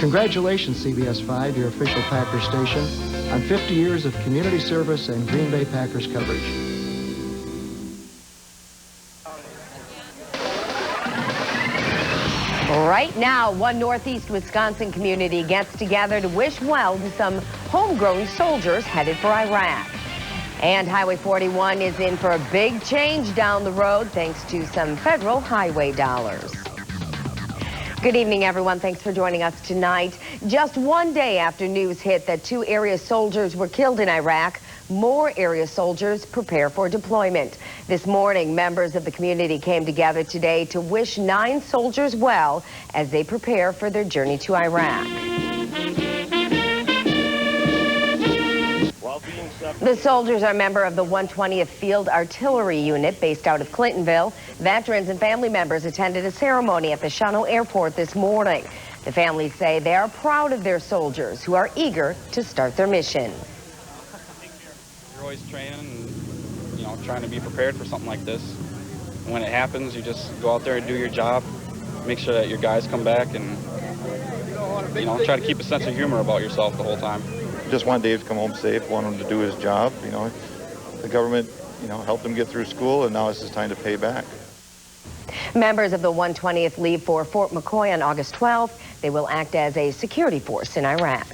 Congratulations, CBS 5, your official Packers station, on 50 years of community service and Green Bay Packers coverage. Right now, one Northeast Wisconsin community gets together to wish well to some homegrown soldiers headed for Iraq. And Highway 41 is in for a big change down the road thanks to some federal highway dollars. Good evening, everyone. Thanks for joining us tonight. Just one day after news hit that 2 area soldiers were killed in Iraq, more area soldiers prepare for deployment. This morning, members of the community came together today to wish 9 soldiers well as they prepare for their journey to Iraq. The soldiers are a member of the 120th Field Artillery Unit based out of Clintonville. Veterans and family members attended a ceremony at the Shawano Airport this morning. The families say they are proud of their soldiers who are eager to start their mission. You're always training and, trying to be prepared for something like this. And when it happens, you just go out there and do your job, make sure that your guys come back and, try to keep a sense of humor about yourself the whole time. Just want Dave to come home safe, want him to do his job. The government, helped him get through school, and now it's his time to pay back. Members of the 120th leave for Fort McCoy on August 12th. They will act as a security force in Iraq.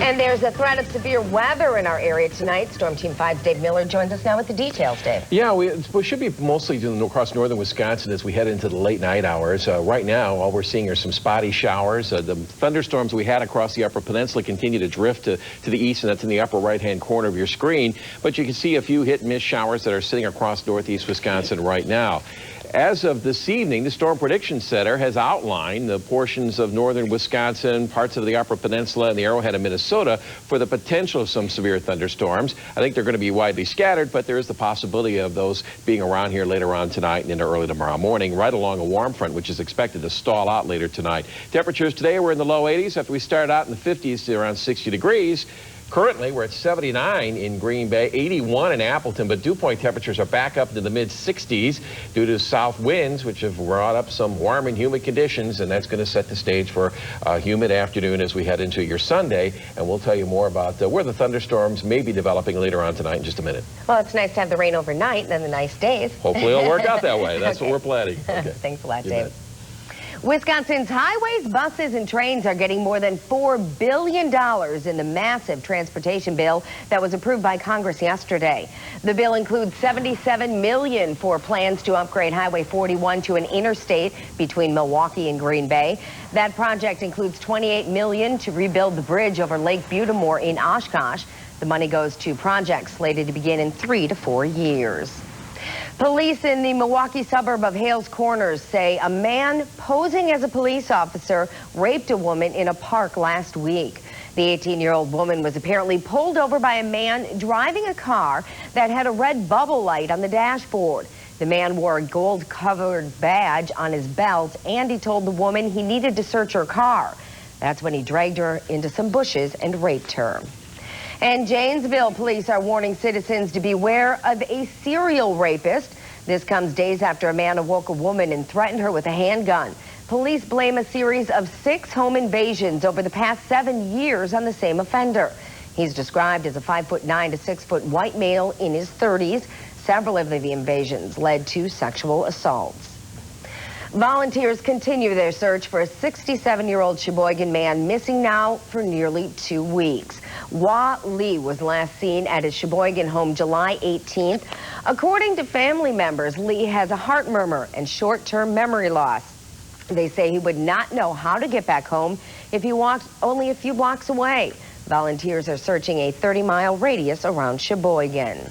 And there's a threat of severe weather in our area tonight. Storm Team 5's Dave Miller joins us now with the details, Dave. Yeah, we should be mostly across northern Wisconsin as we head into the late night hours. Right now, all we're seeing are some spotty showers. The thunderstorms we had across the Upper Peninsula continue to drift to the east, and that's in the upper right-hand corner of your screen. But you can see a few hit-and-miss showers that are sitting across northeast Wisconsin right now. As of this evening, the Storm Prediction Center has outlined the portions of northern Wisconsin, parts of the Upper Peninsula, and the Arrowhead of Minnesota for the potential of some severe thunderstorms. I think they're going to be widely scattered, but there is the possibility of those being around here later on tonight and into early tomorrow morning, right along a warm front, which is expected to stall out later tonight. Temperatures today were in the low 80s after we started out in the 50s to around 60 degrees. Currently, we're at 79 in Green Bay, 81 in Appleton, but dew point temperatures are back up into the mid-60s due to south winds, which have brought up some warm and humid conditions, and that's going to set the stage for a humid afternoon as we head into your Sunday. And we'll tell you more about where the thunderstorms may be developing later on tonight in just a minute. Well, it's nice to have the rain overnight and then the nice days. Hopefully it'll work out that way. That's okay. What we're planning. Okay. Thanks a lot, Dave. Wisconsin's highways, buses, and trains are getting more than $4 billion in the massive transportation bill that was approved by Congress yesterday. The bill includes $77 million for plans to upgrade Highway 41 to an interstate between Milwaukee and Green Bay. That project includes $28 million to rebuild the bridge over Lake Butamore in Oshkosh. The money goes to projects slated to begin in 3 to 4 years. Police in the Milwaukee suburb of Hales Corners say a man posing as a police officer raped a woman in a park last week. The 18-year-old woman was apparently pulled over by a man driving a car that had a red bubble light on the dashboard. The man wore a gold-covered badge on his belt, and he told the woman he needed to search her car. That's when he dragged her into some bushes and raped her. And Janesville police are warning citizens to beware of a serial rapist. This comes days after a man awoke a woman and threatened her with a handgun. Police blame a series of 6 home invasions over the past 7 years on the same offender. He's described as a 5'9" to 6' white male in his 30s. Several of the invasions led to sexual assaults. Volunteers continue their search for a 67-year-old Sheboygan man missing now for nearly 2 weeks. Wah Lee was last seen at his Sheboygan home July 18th. According to family members, Lee has a heart murmur and short-term memory loss. They say he would not know how to get back home if he walked only a few blocks away. Volunteers are searching a 30-mile radius around Sheboygan.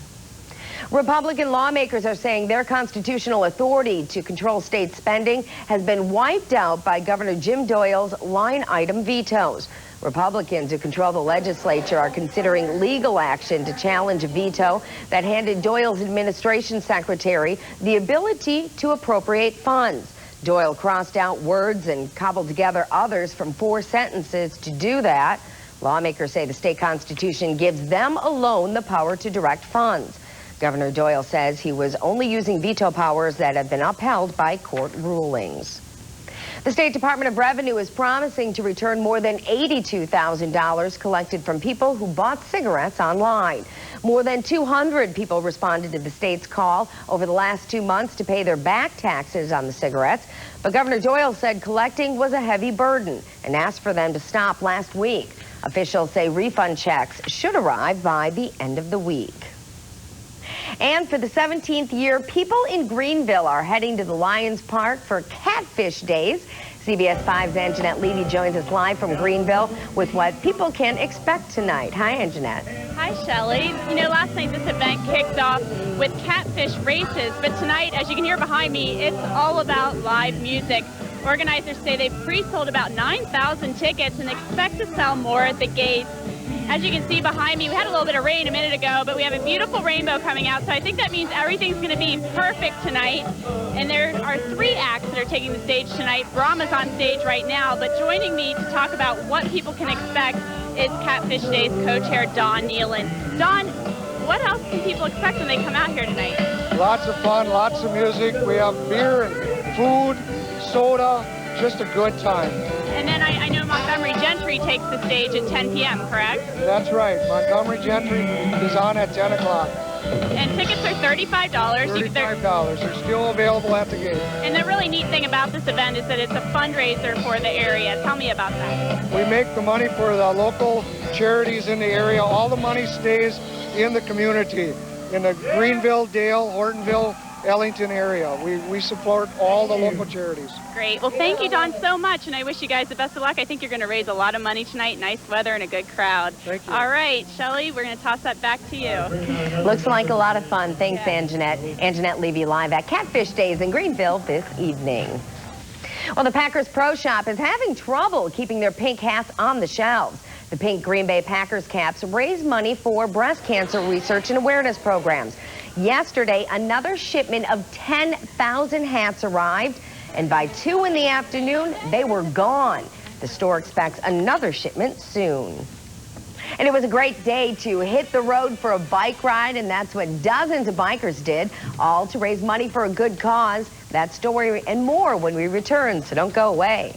Republican lawmakers are saying their constitutional authority to control state spending has been wiped out by Governor Jim Doyle's line item vetoes. Republicans who control the legislature are considering legal action to challenge a veto that handed Doyle's administration secretary the ability to appropriate funds. Doyle crossed out words and cobbled together others from 4 sentences to do that. Lawmakers say the state constitution gives them alone the power to direct funds. Governor Doyle says he was only using veto powers that have been upheld by court rulings. The State Department of Revenue is promising to return more than $82,000 collected from people who bought cigarettes online. More than 200 people responded to the state's call over the last 2 months to pay their back taxes on the cigarettes. But Governor Doyle said collecting was a heavy burden and asked for them to stop last week. Officials say refund checks should arrive by the end of the week. And for the 17th year, people in Greenville are heading to the Lions Park for Catfish Days. CBS 5's Anjanette Levy joins us live from Greenville with what people can expect tonight. Hi, Anjanette. Hi, Shelley. You know, last night this event kicked off with catfish races, but tonight, as you can hear behind me, it's all about live music. Organizers say they've pre-sold about 9,000 tickets and expect to sell more at the gates. As you can see behind me, we had a little bit of rain a minute ago, but we have a beautiful rainbow coming out, so I think that means everything's going to be perfect tonight. And there are 3 acts that are taking the stage tonight. Brahma's on stage right now, but joining me to talk about what people can expect is Catfish Days co-chair Don Nealon. Don, what else can people expect when they come out here tonight? Lots of fun, lots of music. We have beer and food, soda, just a good time. And then I know Montgomery Gentry takes the stage at 10 p.m., correct? That's right. Montgomery Gentry is on at 10 o'clock. And tickets are $35. $35. They're still available at the gate. And the really neat thing about this event is that it's a fundraiser for the area. Tell me about that. We make the money for the local charities in the area. All the money stays in the community, in the Greenville, Dale, Hortonville, Ellington area. We support all the local charities. Great. Well, thank you, Don, so much, and I wish you guys the best of luck. I think you're going to raise a lot of money tonight. Nice weather and a good crowd. Thank you. All right, Shelley, we're going to toss that back to you. Looks like a lot of fun. Thanks, Anjanette. Anjanette Levy live at Catfish Days in Greenville this evening. Well, the Packers Pro Shop is having trouble keeping their pink hats on the shelves. The pink Green Bay Packers caps raise money for breast cancer research and awareness programs. Yesterday, another shipment of 10,000 hats arrived, and by 2 in the afternoon, they were gone. The store expects another shipment soon. And it was a great day to hit the road for a bike ride, and that's what dozens of bikers did, all to raise money for a good cause. That story and more when we return, so don't go away.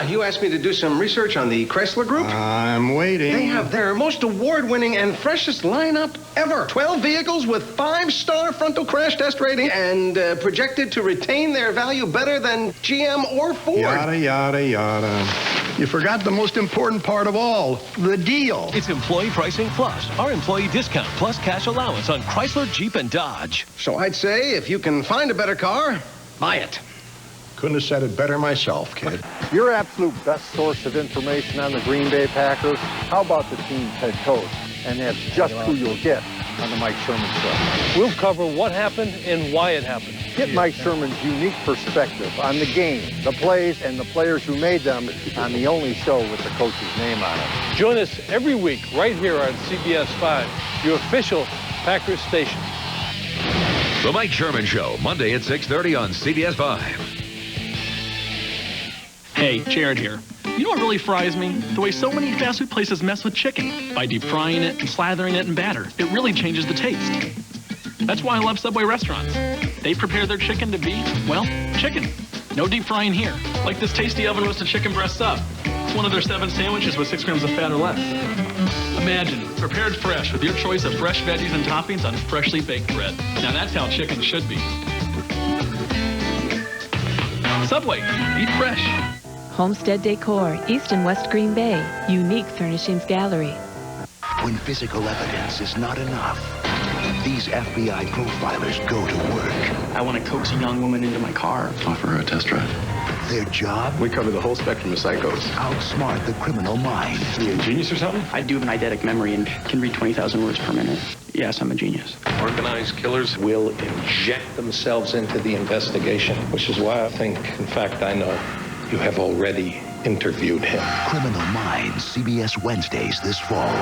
You asked me to do some research on the Chrysler Group? I'm waiting. They have their most award-winning and freshest lineup ever. 12 vehicles with 5-star frontal crash test rating and projected to retain their value better than GM or Ford. Yada, yada, yada. You forgot the most important part of all, the deal. It's Employee Pricing Plus, our employee discount plus cash allowance on Chrysler, Jeep, and Dodge. So I'd say if you can find a better car, buy it. Couldn't have said it better myself, kid. Your absolute best source of information on the Green Bay Packers, how about the team's head coach? And that's just who you'll get on the Mike Sherman Show. We'll cover what happened and why it happened. Get Mike Sherman's unique perspective on the game, the plays, and the players who made them on the only show with the coach's name on it. Join us every week right here on CBS 5, your official Packers station. The Mike Sherman Show, Monday at 6:30 on CBS 5. Hey, Jared here. You know what really fries me? The way so many fast food places mess with chicken. By deep frying it and slathering it in batter, it really changes the taste. That's why I love Subway restaurants. They prepare their chicken to be, well, chicken. No deep frying here. Like this tasty oven roasted chicken breast sub. It's one of their 7 sandwiches with 6 grams of fat or less. Imagine, prepared fresh with your choice of fresh veggies and toppings on freshly baked bread. Now that's how chicken should be. Subway, eat fresh. Homestead Decor, East and West Green Bay. Unique Furnishings Gallery. When physical evidence is not enough, these FBI profilers go to work. I want to coax a young woman into my car. Offer her a test drive. Their job? We cover the whole spectrum of psychos. Outsmart the criminal mind. Are you a genius or something? I do have an eidetic memory and can read 20,000 words per minute. Yes, I'm a genius. Organized killers will inject themselves into the investigation, which is why I think, in fact, I know you have already interviewed him. Criminal Minds, CBS Wednesdays this fall.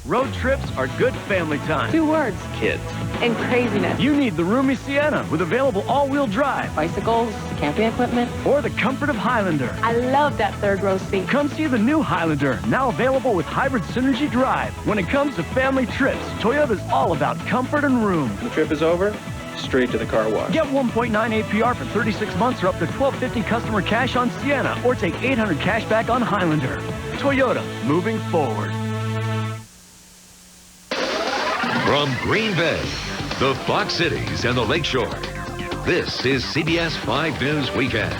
Road trips are good family time. 2 words. Kids. and craziness. You need the roomy Sienna with available all-wheel drive, Bicycles, camping equipment. or the comfort of Highlander. I love that third row seat. Come see the new Highlander, now available with hybrid Synergy Drive. When it comes to family trips, Toyota's all about comfort and room. When the trip is over, straight to the car wash. Get 1.9 APR for 36 months or up to $1,250 customer cash on Sienna, or take $800 cash back on Highlander. Toyota, moving forward. From Green Bay, the Fox Cities, and the Lakeshore, this is CBS 5 News Weekend.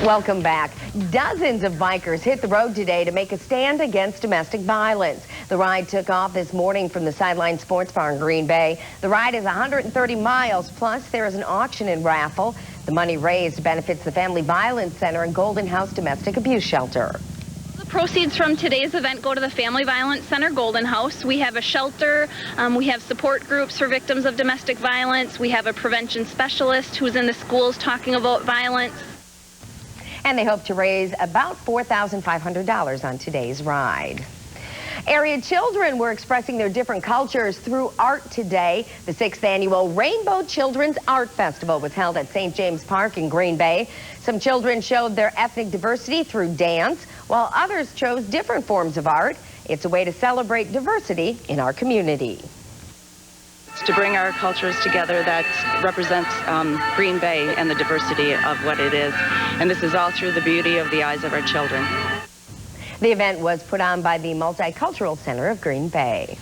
Welcome back. Dozens of bikers hit the road today to make a stand against domestic violence. The ride took off this morning from the Sideline Sports Bar in Green Bay. The ride is 130 miles, plus there is an auction and raffle. The money raised benefits the Family Violence Center and Golden House Domestic Abuse Shelter. The proceeds from today's event go to the Family Violence Center, Golden House. We have a shelter. We have support groups for victims of domestic violence. We have a prevention specialist who's in the schools talking about violence. And they hope to raise about $4,500 on today's ride. Area children were expressing their different cultures through art today. The 6th annual Rainbow Children's Art Festival was held at St. James Park in Green Bay. Some children showed their ethnic diversity through dance, while others chose different forms of art. It's a way to celebrate diversity in our community. To bring our cultures together that represents Green Bay and the diversity of what it is. And this is all through the beauty of the eyes of our children. The event was put on by the Multicultural Center of Green Bay.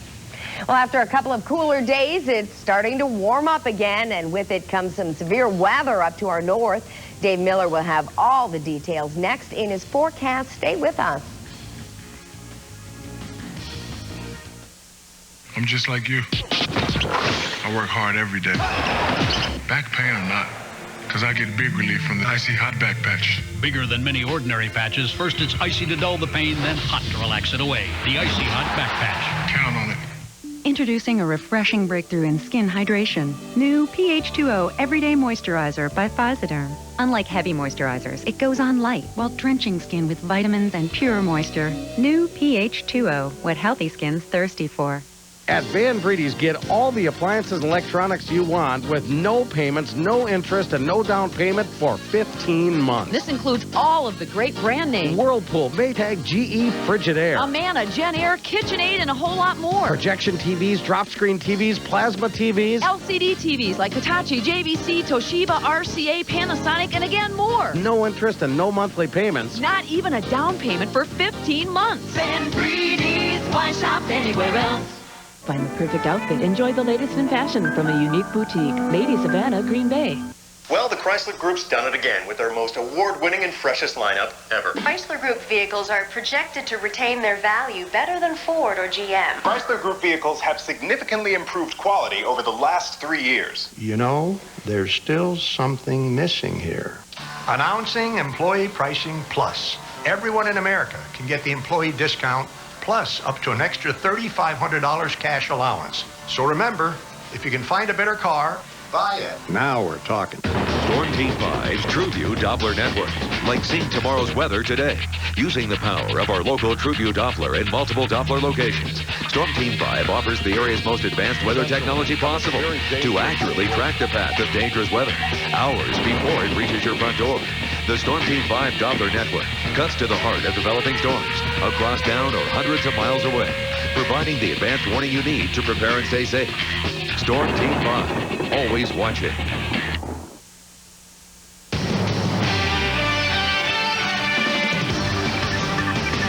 Well, after a couple of cooler days, it's starting to warm up again, and with it comes some severe weather up to our north. Dave Miller will have all the details next in his forecast. Stay with us. I'm just like you. I work hard every day. Back pain or not, because I get big relief from the Icy Hot Back Patch. Bigger than many ordinary patches. First it's icy to dull the pain, then hot to relax it away. The Icy Hot Back Patch. Count on it. Introducing a refreshing breakthrough in skin hydration. New pH2O Everyday Moisturizer by Physoderm. Unlike heavy moisturizers, it goes on light while drenching skin with vitamins and pure moisture. New pH2O, what healthy skin's thirsty for. At Van Breedy's, get all the appliances and electronics you want with no payments, no interest, and no down payment for 15 months. This includes all of the great brand names. Whirlpool, Maytag, GE, Frigidaire. Amana, Genair, KitchenAid, and a whole lot more. Projection TVs, drop screen TVs, plasma TVs. LCD TVs like Hitachi, JVC, Toshiba, RCA, Panasonic, and again more. No interest and no monthly payments. Not even a down payment for 15 months. Van Breedy's, why shop anywhere else? Find the perfect outfit. Enjoy the latest in fashion from a unique boutique. Lady Savannah, Green Bay. Well, the Chrysler Group's done it again with their most award-winning and freshest lineup ever. Chrysler Group vehicles are projected to retain their value better than Ford or GM. Chrysler Group vehicles have significantly improved quality over the last 3 years. You know, there's still something missing here. Announcing Employee Pricing Plus. Everyone in America can get the employee discount plus up to an extra $3,500 cash allowance. So remember, if you can find a better car, buy it. Now we're talking. Storm Team 5's TrueView Doppler network. Like seeing tomorrow's weather today. Using the power of our local TrueView Doppler in multiple Doppler locations. Storm Team 5 offers the area's most advanced weather technology possible to accurately track the path of dangerous weather hours before it reaches your front door. The Storm Team 5 Doppler network cuts to the heart of developing storms across town or hundreds of miles away, providing the advanced warning you need to prepare and stay safe. Storm Team 5, always watching.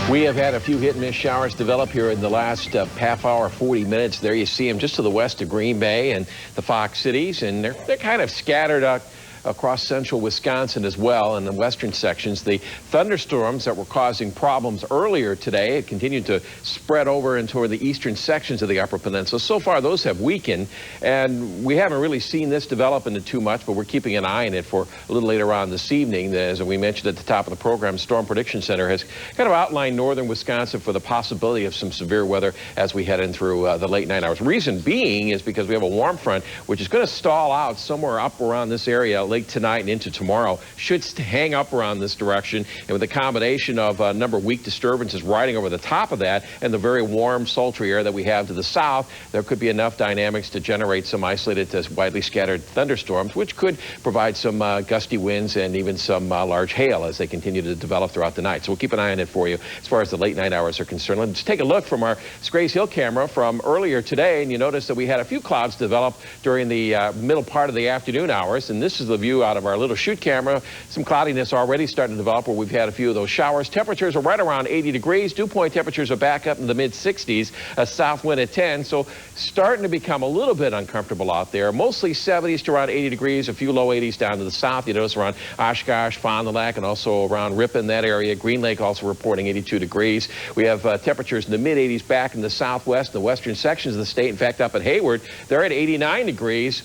We have had a few hit-and-miss showers develop here in the last half hour, 40 minutes. There you see them just to the west of Green Bay and the Fox Cities, and they're kind of scattered out across central Wisconsin as well in the western sections. The thunderstorms that were causing problems earlier today continued to spread over into the eastern sections of the Upper Peninsula. So far, those have weakened, and we haven't really seen this develop into too much, but we're keeping an eye on it for a little later on this evening. As we mentioned at the top of the program, Storm Prediction Center has kind of outlined northern Wisconsin for the possibility of some severe weather as we head in through the late night hours. Reason being is because we have a warm front, which is going to stall out somewhere up around this area late tonight and into tomorrow should hang up around this direction. And with a combination of a number of weak disturbances riding over the top of that and the very warm, sultry air that we have to the south, there could be enough dynamics to generate some isolated, widely scattered thunderstorms, which could provide some gusty winds and even some large hail as they continue to develop throughout the night. So we'll keep an eye on it for you as far as the late night hours are concerned. Let's take a look from our Scrays Hill camera from earlier today, and you notice that we had a few clouds develop during the middle part of the afternoon hours, and this is the view out of our little shoot camera. Some cloudiness already starting to develop where we've had a few of those showers. Temperatures are right around 80 degrees. Dew point temperatures are back up in the mid-60s. A south wind at 10, so starting to become a little bit uncomfortable out there. Mostly 70s to around 80 degrees, a few low 80s down to the south. You notice around Oshkosh, Fond du Lac, and also around Ripon, that area. Green Lake also reporting 82 degrees. We have temperatures in the mid-80s back in the southwest, the western sections of the state. In fact, up at Hayward, they're at 89 degrees.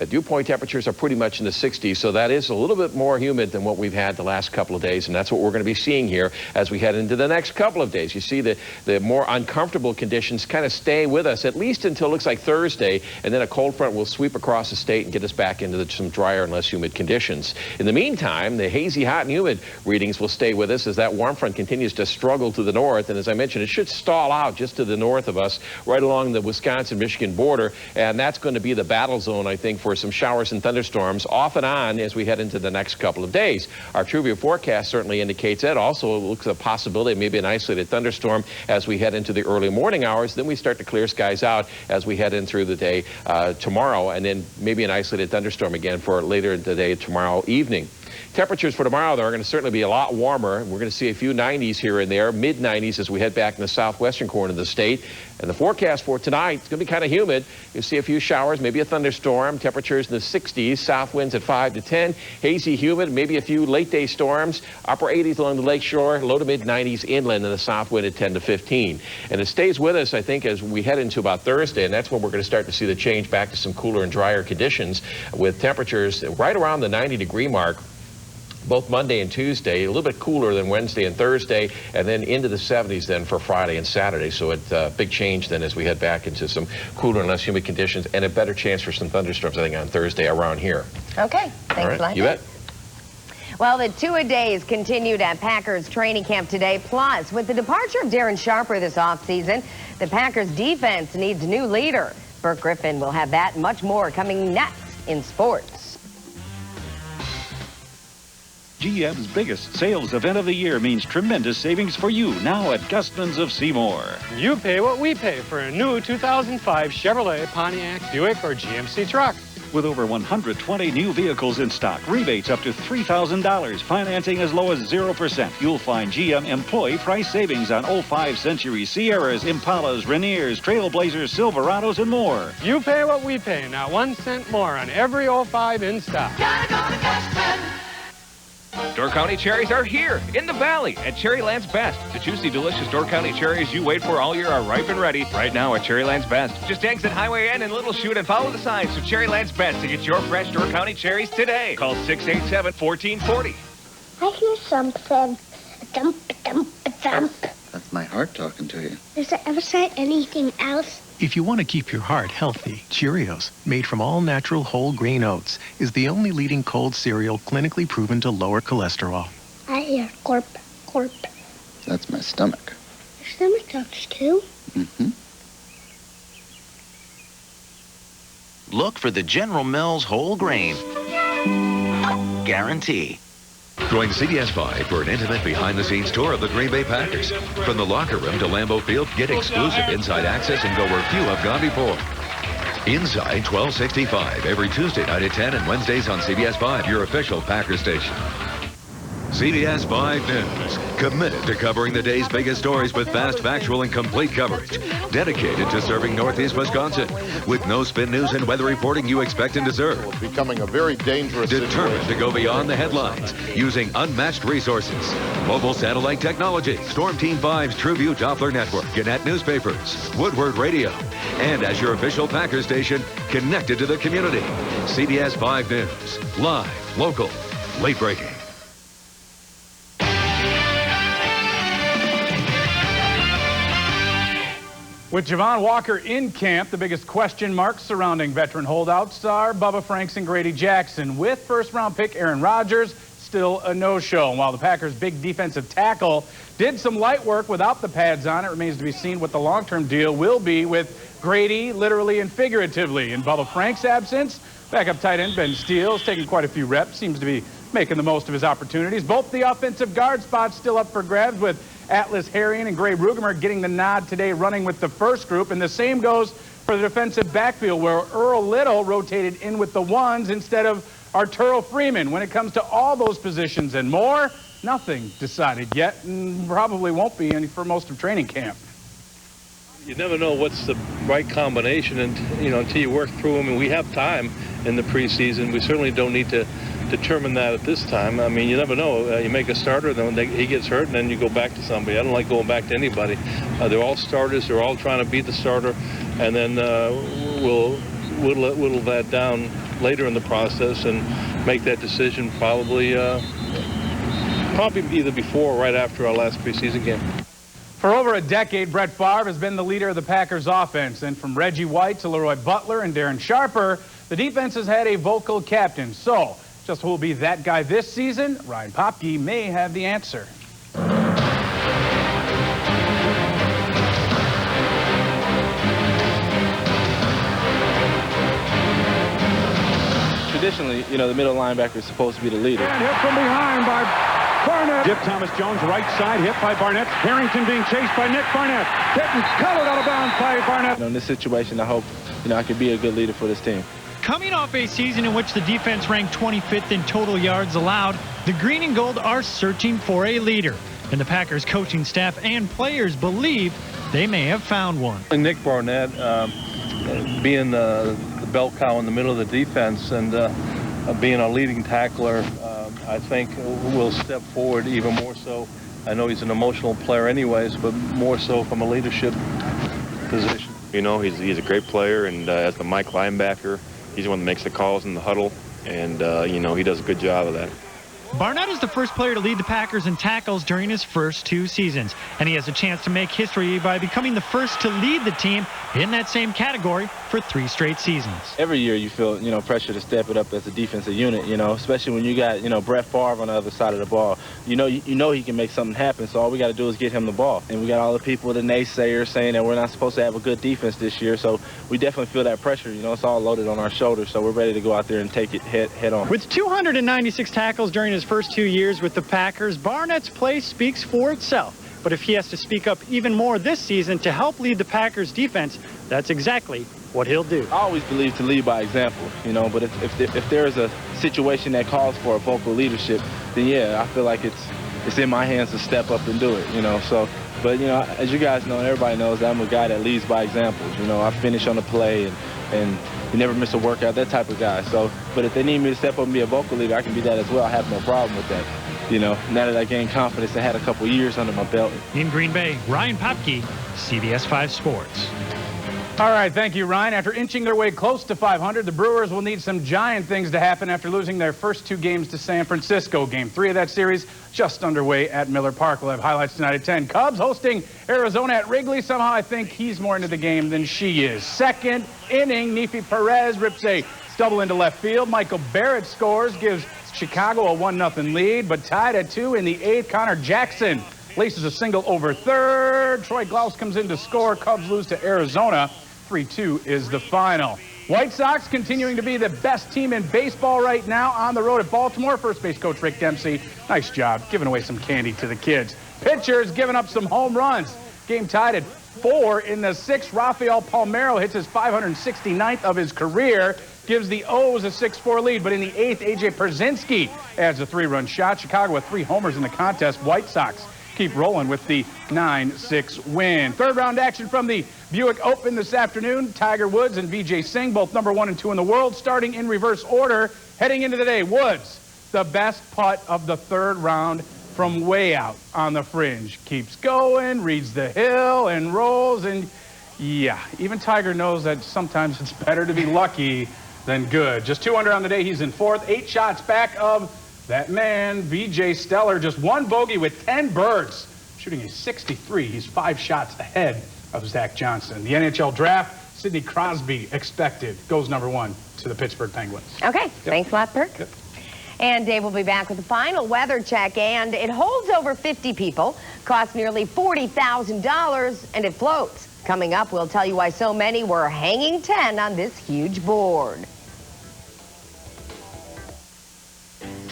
Dew point temperatures are pretty much in the 60s, so that is a little bit more humid than what we've had the last couple of days, and that's what we're going to be seeing here as we head into the next couple of days. You see the more uncomfortable conditions kind of stay with us, at least until it looks like Thursday, and then a cold front will sweep across the state and get us back into some drier and less humid conditions. In the meantime, the hazy, hot, and humid readings will stay with us as that warm front continues to struggle to the north, and as I mentioned, it should stall out just to the north of us, right along the Wisconsin-Michigan border, and that's going to be the battle zone, I think, for some showers and thunderstorms off and on as we head into the next couple of days. Our TrueView forecast certainly indicates that. Also looks at a possibility of maybe an isolated thunderstorm as we head into the early morning hours. Then we start to clear skies out as we head in through the day tomorrow, and then maybe an isolated thunderstorm again for later in the day tomorrow evening. Temperatures for tomorrow, though, are going to certainly be a lot warmer. We're going to see a few 90s here and there, mid-90s as we head back in the southwestern corner of the state. And the forecast for tonight, it's going to be kind of humid. You'll see a few showers, maybe a thunderstorm. Temperatures in the 60s, south winds at 5 to 10. Hazy, humid, maybe a few late-day storms. Upper 80s along the lakeshore, low to mid-90s inland, and the south wind at 10 to 15. And it stays with us, I think, as we head into about Thursday, and that's when we're going to start to see the change back to some cooler and drier conditions with temperatures right around the 90-degree mark. Both Monday and Tuesday, a little bit cooler than Wednesday and Thursday, and then into the 70s then for Friday and Saturday. So it's a big change then as we head back into some cooler and less humid conditions and a better chance for some thunderstorms, I think, on Thursday around here. Okay, thanks, Glenn. You bet. Well, the two-a-days continued at Packers training camp today. Plus, with the departure of Darren Sharper this offseason, the Packers defense needs a new leader. Burt Griffin will have that and much more coming next in sports. GM's biggest sales event of the year means tremendous savings for you now at Gustman's of Seymour. You pay what we pay for a new 2005 Chevrolet, Pontiac, Buick, or GMC truck. With over 120 new vehicles in stock, rebates up to $3,000, financing as low as 0%. You'll find GM employee price savings on 05 Century Sierras, Impalas, Rainiers, Trailblazers, Silverados, and more. You pay what we pay, not 1 cent more on every 05 in stock. Gotta go to Gustman. Door County cherries are here in the valley at Cherryland's Best. The juicy, delicious Door County cherries you wait for all year are ripe and ready right now at Cherryland's Best. Just exit Highway N and Little Chute and follow the signs of Cherryland's Best to get your fresh Door County cherries today. Call 687-1440. I hear something. A dump, dump, dump. That's my heart talking to you. Does it ever say anything else? If you want to keep your heart healthy, Cheerios, made from all natural whole grain oats, is the only leading cold cereal clinically proven to lower cholesterol. I hear corp, corp. That's my stomach. Your stomach talks too? Mm-hmm. Look for the General Mills whole grain guarantee. Join CBS 5 for an intimate behind-the-scenes tour of the Green Bay Packers. From the locker room to Lambeau Field, get exclusive inside access and go where few have gone before. Inside 1265 every Tuesday night at 10 and Wednesdays on CBS 5, your official Packers station. CBS 5 News, committed to covering the day's biggest stories with fast, factual, and complete coverage. Dedicated to serving Northeast Wisconsin with no spin news and weather reporting you expect and deserve. It's becoming a very dangerous Determined situation. to go beyond the headlines using unmatched resources. Mobile satellite technology, Storm Team 5's TrueView Doppler Network, Gannett Newspapers, Woodward Radio, and as your official Packers station, connected to the community. CBS 5 News, live, local, late breaking. With Javon Walker in camp, the biggest question marks surrounding veteran holdouts are Bubba Franks and Grady Jackson. With first-round pick Aaron Rodgers, still a no-show. While the Packers' big defensive tackle did some light work without the pads on, it remains to be seen what the long-term deal will be with Grady, literally and figuratively. In Bubba Franks' absence, backup tight end Ben Steele's taking quite a few reps, seems to be making the most of his opportunities. Both the offensive guard spots still up for grabs, with Atlas Harrion and Gray Rugemer getting the nod today running with the first group. And the same goes for the defensive backfield, where Earl Little rotated in with the ones instead of Arturo Freeman. When it comes to all those positions and more, nothing decided yet, and probably won't be any for most of training camp. You never know what's the right combination, and until you work through them. And we have time in the preseason. We certainly don't need to determine that at this time. I mean, you never know. You make a starter, then he gets hurt, and then you go back to somebody. I don't like going back to anybody. They're all starters. They're all trying to beat the starter, and then we'll whittle that down later in the process and make that decision probably either before or right after our last preseason game. For over a decade, Brett Favre has been the leader of the Packers offense. And from Reggie White to Leroy Butler and Darren Sharper, the defense has had a vocal captain. So, just who will be that guy this season? Ryan Popke may have the answer. Traditionally, the middle linebacker is supposed to be the leader. And hit from behind by Barnett. Dip Thomas Jones, right side, hit by Barnett. Harrington being chased by Nick Barnett. Hitting colored out of bounds by Barnett. In this situation, I hope, I can be a good leader for this team. Coming off a season in which the defense ranked 25th in total yards allowed, the Green and Gold are searching for a leader. And the Packers coaching staff and players believe they may have found one. And Nick Barnett, being the bell cow in the middle of the defense and being a leading tackler, I think will step forward even more so. I know he's an emotional player anyways, but more so from a leadership position. He's a great player, and as the Mike linebacker, he's the one that makes the calls in the huddle, and, he does a good job of that. Barnett is the first player to lead the Packers in tackles during his first 2 seasons, and he has a chance to make history by becoming the first to lead the team in that same category for 3 straight seasons. Every year you feel, pressure to step it up as a defensive unit, especially when you got, Brett Favre on the other side of the ball. You know he can make something happen, so all we got to do is get him the ball. And we got all the people, the naysayers, saying that we're not supposed to have a good defense this year, so we definitely feel that pressure. It's all loaded on our shoulders, so we're ready to go out there and take it head on. With 296 tackles during his first 2 years with the Packers, Barnett's play speaks for itself. But if he has to speak up even more this season to help lead the Packers defense, that's exactly what he'll do. I always believe to lead by example, but if there's a situation that calls for a vocal leadership, then yeah, I feel like it's in my hands to step up and do it, So, but as you guys know, everybody knows that I'm a guy that leads by example. I finish on the play and you never miss a workout, that type of guy. So, but if they need me to step up and be a vocal leader, I can be that as well. I have no problem with that. Now that I gained confidence, I had a couple years under my belt. In Green Bay, Ryan Popke, CBS 5 Sports. All right, thank you, Ryan. After inching their way close to 500, the Brewers will need some giant things to happen after losing their first 2 games to San Francisco. Game 3 of that series just underway at Miller Park. We'll have highlights tonight at 10. Cubs hosting Arizona at Wrigley. Somehow I think he's more into the game than she is. Second inning, Nefi Perez rips a double into left field. Michael Barrett scores, gives Chicago a 1-0 lead, but tied at 2 in the 8th. Connor Jackson laces a single over third. Troy Glaus comes in to score. Cubs lose to Arizona. 3-2 is the final. White Sox continuing to be the best team in baseball right now on the road at Baltimore. First base coach Rick Dempsey, nice job giving away some candy to the kids. Pitchers giving up some home runs. Game tied at 4 in the 6th. Rafael Palmeiro hits his 569th of his career, gives the O's a 6-4 lead. But in the 8th, A.J. Pierzynski adds a 3-run shot. Chicago with 3 homers in the contest. White Sox keep rolling with the 9-6 win. Third round action from the Buick Open this afternoon. Tiger Woods and Vijay Singh, both number 1 and 2 in the world, starting in reverse order. Heading into the day, Woods, the best putt of the 3rd round from way out on the fringe. Keeps going, reads the hill, and rolls. And yeah, even Tiger knows that sometimes it's better to be lucky than good. Just 2 under on the day. He's in 4th, 8 shots back of that man, Vijay Stellar, just 1 bogey with 10 birds, shooting a 63. He's 5 shots ahead of Zach Johnson. The NHL draft, Sidney Crosby expected, goes #1 to the Pittsburgh Penguins. Okay, thanks a lot, Perk. Yep. And Dave will be back with the final weather check, and it holds over 50 people, costs nearly $40,000, and it floats. Coming up, we'll tell you why so many were hanging 10 on this huge board.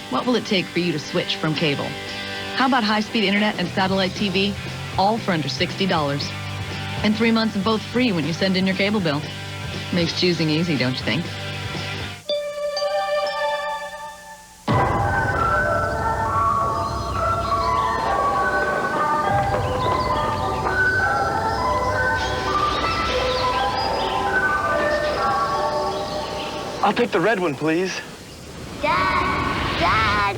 What will it take for you to switch from cable? How about high-speed internet and satellite TV, all for under $60? And 3 months of both free when you send in your cable bill. Makes choosing easy, don't you think? I'll take the red one, please. Dad!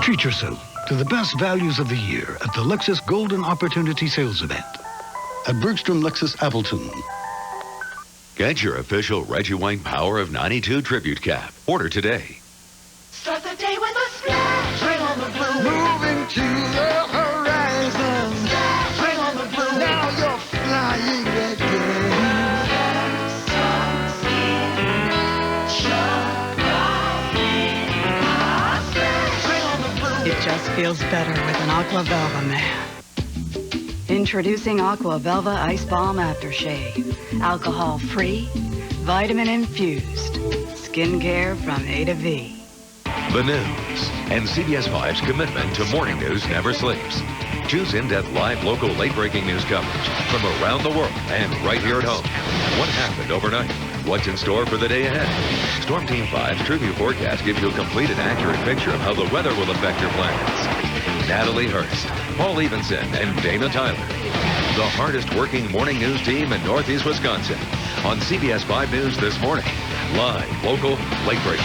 Treat yourself to the best values of the year at the Lexus Golden Opportunity Sales Event at Bergstrom Lexus Appleton. Get your official Reggie White Power of 92 tribute cap. Order today. Start the day with a splash. Bring on the blue. Moving to the horizon. Splash. Bring on the blue. Now you're flying again. It just feels better with an Aqua Velva man. Introducing Aqua Velva Ice Balm Aftershave. Alcohol-free, vitamin-infused. Skincare from A to V. The news and CBS 5's commitment to morning news never sleeps. Choose in-depth live local late-breaking news coverage from around the world and right here at home. What happened overnight? What's in store for the day ahead? Storm Team 5's True forecast gives you a complete and accurate picture of how the weather will affect your plans. Natalie Hurst, Paul Evenson, and Dana Tyler. The hardest working morning news team in Northeast Wisconsin. On CBS 5 News this morning. Live, local, late breaking.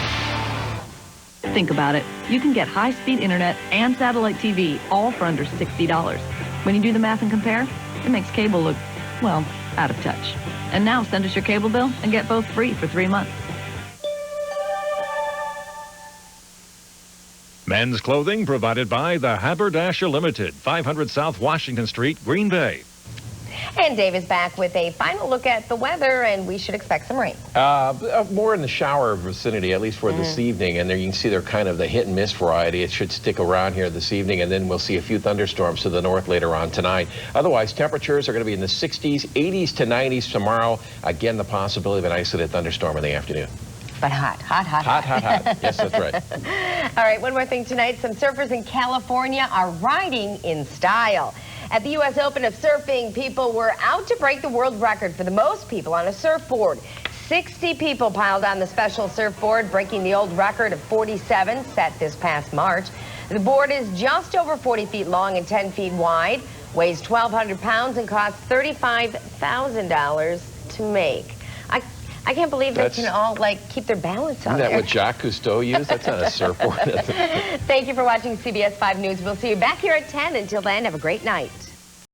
Think about it. You can get high-speed internet and satellite TV, all for under $60. When you do the math and compare, it makes cable look, well, out of touch. And now send us your cable bill and get both free for 3 months. Men's clothing provided by the Haberdasher Limited, 500 South Washington Street, Green Bay. And Dave is back with a final look at the weather, and we should expect some rain. More in the shower vicinity, at least for this evening. And there you can see they're kind of the hit and miss variety. It should stick around here this evening, and then we'll see a few thunderstorms to the north later on tonight. Otherwise, temperatures are going to be in the 60s, 80s to 90s tomorrow. Again, the possibility of an isolated thunderstorm in the afternoon. But hot. Yes, that's right. All right, one more thing tonight. Some surfers in California are riding in style. At the U.S. Open of Surfing, people were out to break the world record for the most people on a surfboard. 60 people piled on the special surfboard, breaking the old record of 47 set this past March. The board is just over 40 feet long and 10 feet wide, weighs 1,200 pounds, and costs $35,000 to make. I can't believe they can all, keep their balance on there. Isn't that what Jacques Cousteau used? That's not a surfboard. Thank you for watching CBS 5 News. We'll see you back here at 10. Until then, have a great night.